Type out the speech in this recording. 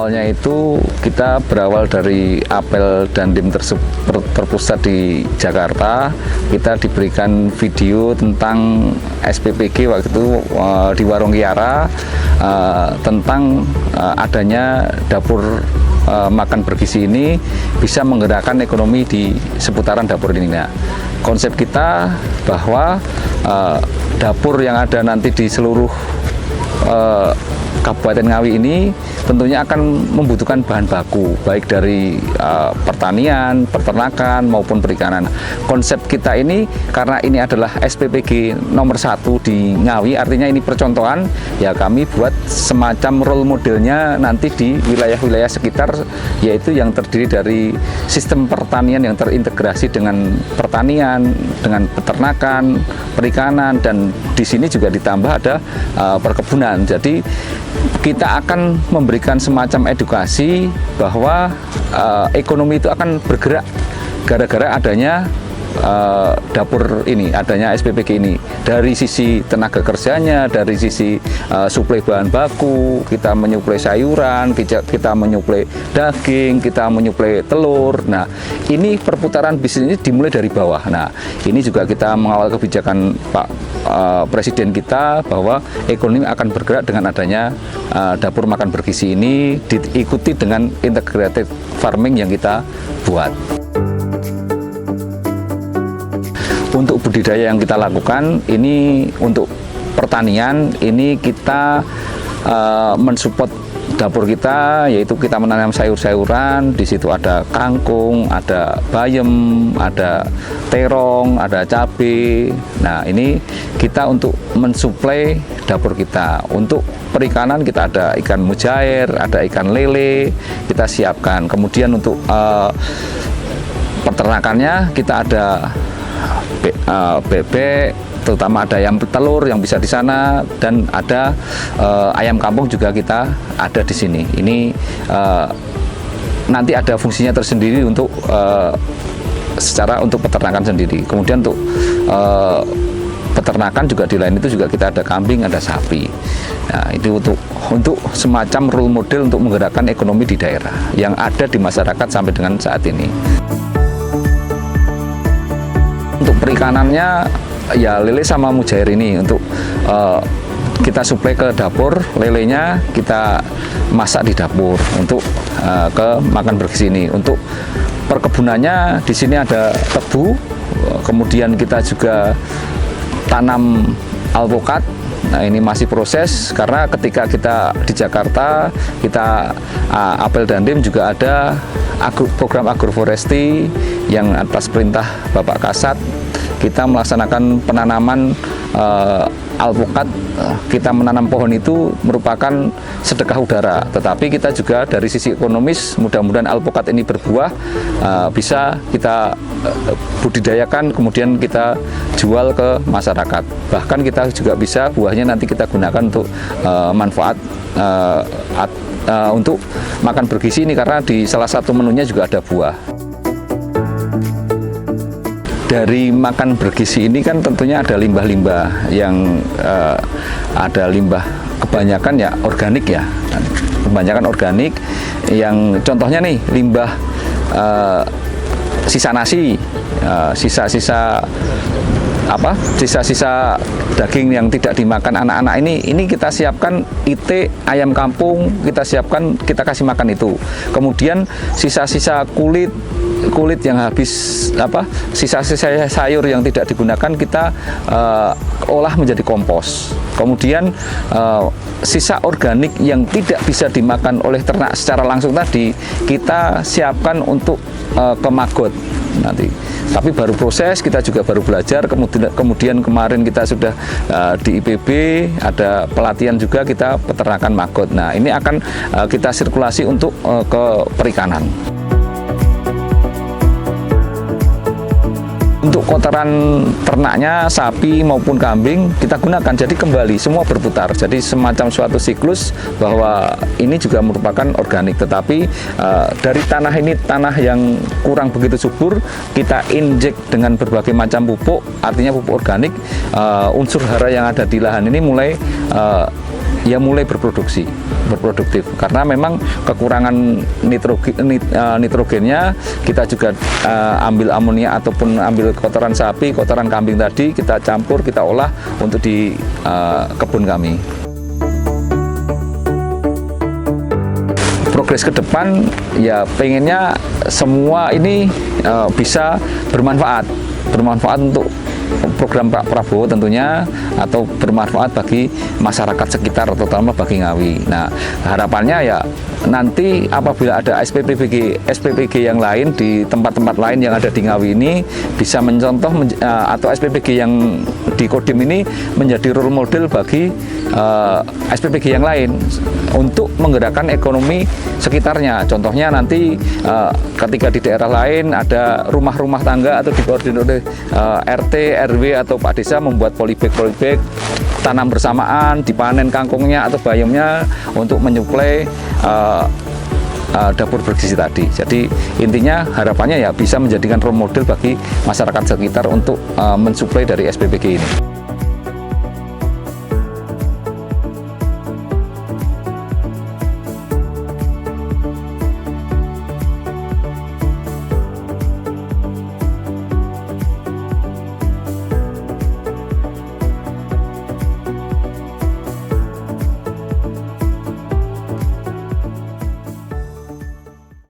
awalnya itu kita berawal dari apel Dandim terpusat di Jakarta. Kita diberikan video tentang SPPG waktu itu di Warung Kiara, tentang adanya dapur makan bergizi ini bisa menggerakkan ekonomi di seputaran dapur ini. Nah, konsep kita bahwa dapur yang ada nanti di seluruh Kabupaten Ngawi ini tentunya akan membutuhkan bahan baku baik dari pertanian, peternakan maupun perikanan. Konsep kita ini karena ini adalah SPPG nomor 1 di Ngawi, artinya ini percontohan, ya kami buat semacam role modelnya nanti di wilayah-wilayah sekitar, yaitu yang terdiri dari sistem pertanian yang terintegrasi dengan pertanian, dengan peternakan, perikanan, dan di sini juga ditambah ada perkebunan. Jadi kita akan memberikan semacam edukasi bahwa ekonomi itu akan bergerak gara-gara adanya dapur ini, adanya SPPG ini. Dari sisi tenaga kerjanya, dari sisi suplai bahan baku, kita menyuplai sayuran, kita menyuplai daging, kita menyuplai telur. Nah, ini perputaran bisnis ini dimulai dari bawah. Nah, ini juga kita mengawal kebijakan Pak Presiden kita bahwa ekonomi akan bergerak dengan adanya dapur makan bergizi ini, diikuti dengan integrated farming yang kita buat. Untuk budidaya yang kita lakukan ini, untuk pertanian ini kita mensupport dapur kita, yaitu kita menanam sayur-sayuran. Di situ ada kangkung, ada bayam, ada terong, ada cabai. Nah, ini kita untuk mensuplai dapur kita. Untuk perikanan kita ada ikan mujair, ada ikan lele, kita siapkan. Kemudian untuk peternakannya kita ada bebek, terutama ada ayam telur yang bisa di sana, dan ada ayam kampung juga kita ada di sini. Ini nanti ada fungsinya tersendiri untuk untuk peternakan sendiri. Kemudian untuk peternakan juga di lain itu juga kita ada kambing, ada sapi. Nah, itu untuk semacam role model untuk menggerakkan ekonomi di daerah yang ada di masyarakat sampai dengan saat ini. Untuk perikanannya ya lele sama mujair ini untuk kita suplai ke dapur. Lelenya kita masak di dapur untuk ke makan bergizi ini. Untuk perkebunannya di sini ada tebu, kemudian kita juga tanam alpukat. Nah, ini masih proses karena ketika kita di Jakarta, kita apel Dandim juga ada program agroforestry yang atas perintah Bapak Kasat kita melaksanakan penanaman alpukat. Kita menanam pohon itu merupakan sedekah udara, tetapi kita juga dari sisi ekonomis mudah-mudahan alpukat ini berbuah, bisa kita budidayakan kemudian kita jual ke masyarakat. Bahkan kita juga bisa buahnya nanti kita gunakan untuk manfaat untuk makan bergizi ini, karena di salah satu menunya juga ada buah. Dari makan bergizi ini kan tentunya ada limbah-limbah yang ada limbah kebanyakan ya organik ya, kebanyakan organik. Yang contohnya nih limbah sisa nasi, sisa-sisa sisa-sisa daging yang tidak dimakan anak-anak ini kita siapkan itik ayam kampung, kita siapkan, kita kasih makan itu. Kemudian sisa-sisa kulit yang habis, sisa-sisa sayur yang tidak digunakan kita olah menjadi kompos. Kemudian sisa organik yang tidak bisa dimakan oleh ternak secara langsung tadi kita siapkan untuk ke magot nanti. Tapi baru proses, kita juga baru belajar. Kemudian kemarin kita sudah di IPB ada pelatihan juga, kita peternakan magot. Nah, ini akan kita sirkulasi untuk ke perikanan. Untuk kotoran ternaknya, sapi maupun kambing kita gunakan, jadi kembali semua berputar. Jadi semacam suatu siklus bahwa ini juga merupakan organik. Tetapi dari tanah ini, tanah yang kurang begitu subur, kita injek dengan berbagai macam pupuk, artinya pupuk organik. Unsur hara yang ada di lahan ini mulai ya mulai berproduktif karena memang kekurangan nitrogennya. Kita juga ambil amonia ataupun ambil kotoran sapi, kotoran kambing tadi, kita campur, kita olah untuk di kebun kami. Progres ke depan ya pengennya semua ini bisa bermanfaat untuk program Pak Prabowo tentunya, atau bermanfaat bagi masyarakat sekitar, terutama bagi Ngawi. Nah, harapannya ya nanti apabila ada SPPG yang lain di tempat-tempat lain yang ada di Ngawi ini bisa mencontoh atau SPPG yang di Kodim ini menjadi role model bagi SPPG yang lain untuk menggerakkan ekonomi sekitarnya. Contohnya nanti ketika di daerah lain ada rumah-rumah tangga atau dikoordinir oleh RT, RW atau Pak Desa membuat polybag tanam bersamaan, dipanen kangkungnya atau bayamnya untuk menyuplai dapur bergizi tadi. Jadi intinya harapannya ya bisa menjadikan role model bagi masyarakat sekitar untuk mensuplai dari SPPG ini.